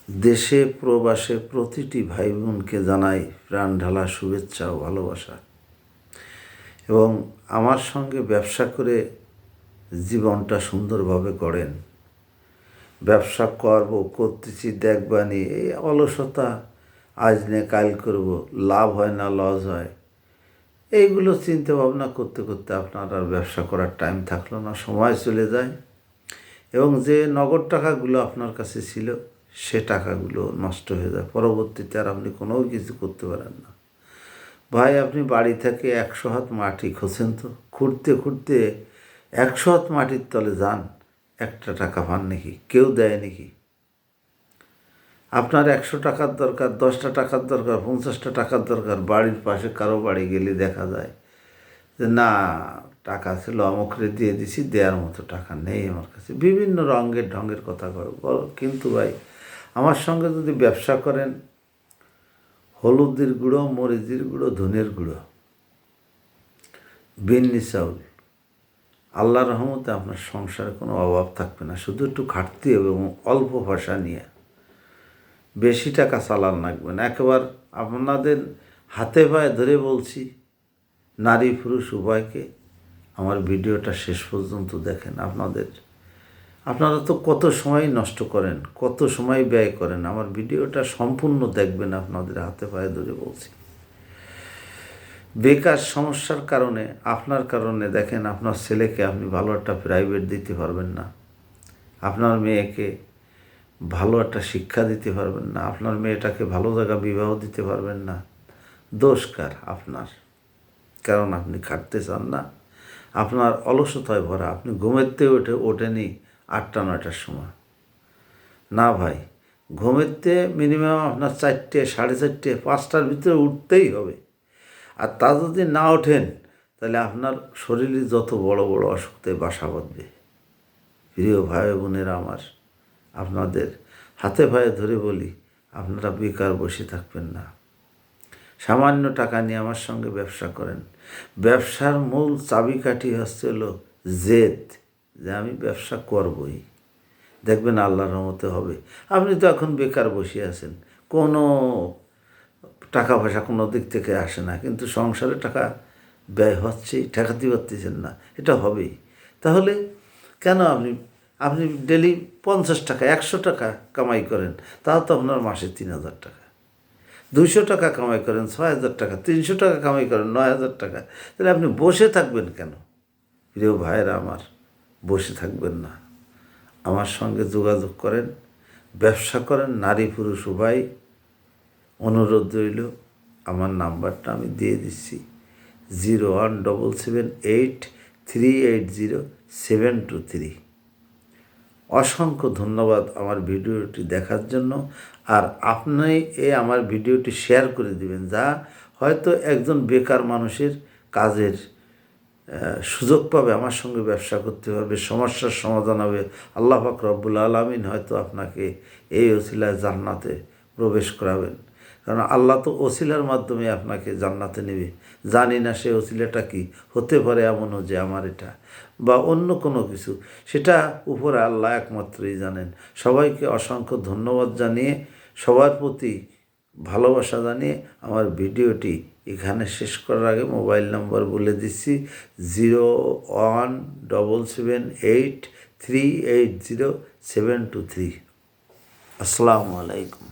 দেশে প্রবাসে প্রতিটি ভাই বোনকে জানাই প্রাণ ঢালা শুভেচ্ছা ও ভালোবাসা। এবং আমার সঙ্গে ব্যবসা করে জীবনটা সুন্দরভাবে গড়েন। ব্যবসা করতেছি দেখবানি, এই অলসতা, আজ নে কাল করব, লাভ হয় না লস হয়, এইগুলো চিন্তা ভাবনা করতে করতে আপনার আর ব্যবসা করার টাইম থাকলো না, সময় চলে যায় এবং যে নগদ টাকাগুলো আপনার কাছে ছিল সে টাকাগুলো নষ্ট হয়ে যায়। পরবর্তীতে আর আপনি কোনো কিছু করতে পারেন না। ভাই, আপনি বাড়ি থেকে 100 হাত মাটি খোঁজেন তো, খুঁড়তে খুঁড়তে 100 হাত মাটির তলে যান, একটা টাকা পান নাকি? কেউ দেয় নাকি? আপনার 100 টাকার দরকার, 10টা টাকার দরকার, 50টা টাকার দরকার, বাড়ির পাশে কারো বাড়ি গেলে দেখা যায় যে না, টাকা ছিল অমুকরে দিয়ে দিছি, দেওয়ার মতো টাকা নেই আমার কাছে। বিভিন্ন রঙের ঢঙ্গের কথা বল। কিন্তু ভাই, আমার সঙ্গে যদি ব্যবসা করেন, হলুদের গুঁড়ো, মরিচের গুঁড়ো, ধনের গুঁড়ো, বিন্নি চাউল, আল্লাহর রহমতে আপনার সংসারে কোনো অভাব থাকবে না। শুধু একটু খাটতে হবে এবং অল্প ভাষা নিয়ে, বেশি টাকা চালান লাগবে না। একবার আপনাদের হাতে পায়ে ধরে বলছি, নারী পুরুষ উভয়কে আমার ভিডিওটা শেষ পর্যন্ত দেখেন। আপনারা তো কত সময় নষ্ট করেন, কত সময় ব্যয় করেন, আমার ভিডিওটা সম্পূর্ণ দেখবেন। আপনাদের হাতে পায়ে ধরে বলছি, বেকার সমস্যার কারণে, আপনার কারণে দেখেন আপনার ছেলেকে আপনি ভালো একটা প্রাইভেট দিতে পারবেন না, আপনার মেয়েকে ভালো একটা শিক্ষা দিতে পারবেন না, আপনার মেয়েটাকে ভালো জায়গা বিবাহ দিতে পারবেন না। দোষ কার? আপনার। কারণ আপনি খাটতে চান না, আপনার অলসতায় ভরা। আপনি ঘুমেরতে ওঠেনি 8টা 9টার সময়। না ভাই, ঘুমেরতে মিনিমাম আপনার 4টে, 4:30, 5টার ভিতরে উঠতেই হবে। আর তা যদি না ওঠেন, তাহলে আপনার শরীরে যত বড় বড় অসুখতে বাসা বাঁধবে। প্রিয় ভাই বোনেরা আমার, আপনাদের হাতে পায়ে ধরে বলি, আপনারা বেকার বসে থাকবেন না। সামান্য টাকা নিয়ে আমার সঙ্গে ব্যবসা করেন। ব্যবসার মূল চাবিকাঠি হলো জেদ, যে আমি ব্যবসা করবই। দেখবেন আল্লাহর রহমতে হবে। আপনি তো এখন বেকার বসে আছেন, কোনো টাকা পয়সা কোনো দিক থেকে আসে না, কিন্তু সংসারে টাকা ব্যয় হচ্ছে, ঠেকাতে পারতেছেন না, এটা হবেই। তাহলে কেন আপনি ডেলি 50 টাকা, 100 টাকা কামাই করেন, তাও তো আপনার মাসে 3000 টাকা। 200 টাকা কামাই করেন 6000 টাকা, 300 টাকা কামাই করেন 9000 টাকা। তাহলে আপনি বসে থাকবেন কেন? প্রিয় ভাইয়েরা আমার, বসে থাকবেন না, আমার সঙ্গে যোগাযোগ করেন, ব্যবসা করেন, নারী পুরুষ উভয়। অনুরোধ রইল, আমার নাম্বারটা আমি দিয়ে দিচ্ছি, 01778380723। অসংখ্য ধন্যবাদ আমার ভিডিওটি দেখার জন্য। আর আপনি আমার ভিডিওটি শেয়ার করে দিবেন, যা হয়তো একজন বেকার মানুষের কাজের সুযোগ পাবে, আমার সঙ্গে ব্যবসা করতে পারবে, সমস্যার সমাধান হবে। আল্লাহ পাক রব্বুল আলামিন হয়তো আপনাকে এই ওসিলায় জান্নাতে প্রবেশ করাবেন। কারণ আল্লাহ তো ওসিলার মাধ্যমে আপনাকে জান্নাতে নেবে। জানি না সে ওসিলাটা কি, হতে পারে এমনও যে আমার এটা বা অন্য কোনো কিছু, সেটা উপরে আল্লাহ একমাত্রই জানেন। সবাইকে অসংখ্য ধন্যবাদ জানিয়ে, সবার প্রতি ভালোবাসা জানিয়ে আমার ভিডিওটি এখানে শেষ করার আগে মোবাইল নাম্বার বলে দিচ্ছি, 01778380723। আসসালামু আলাইকুম।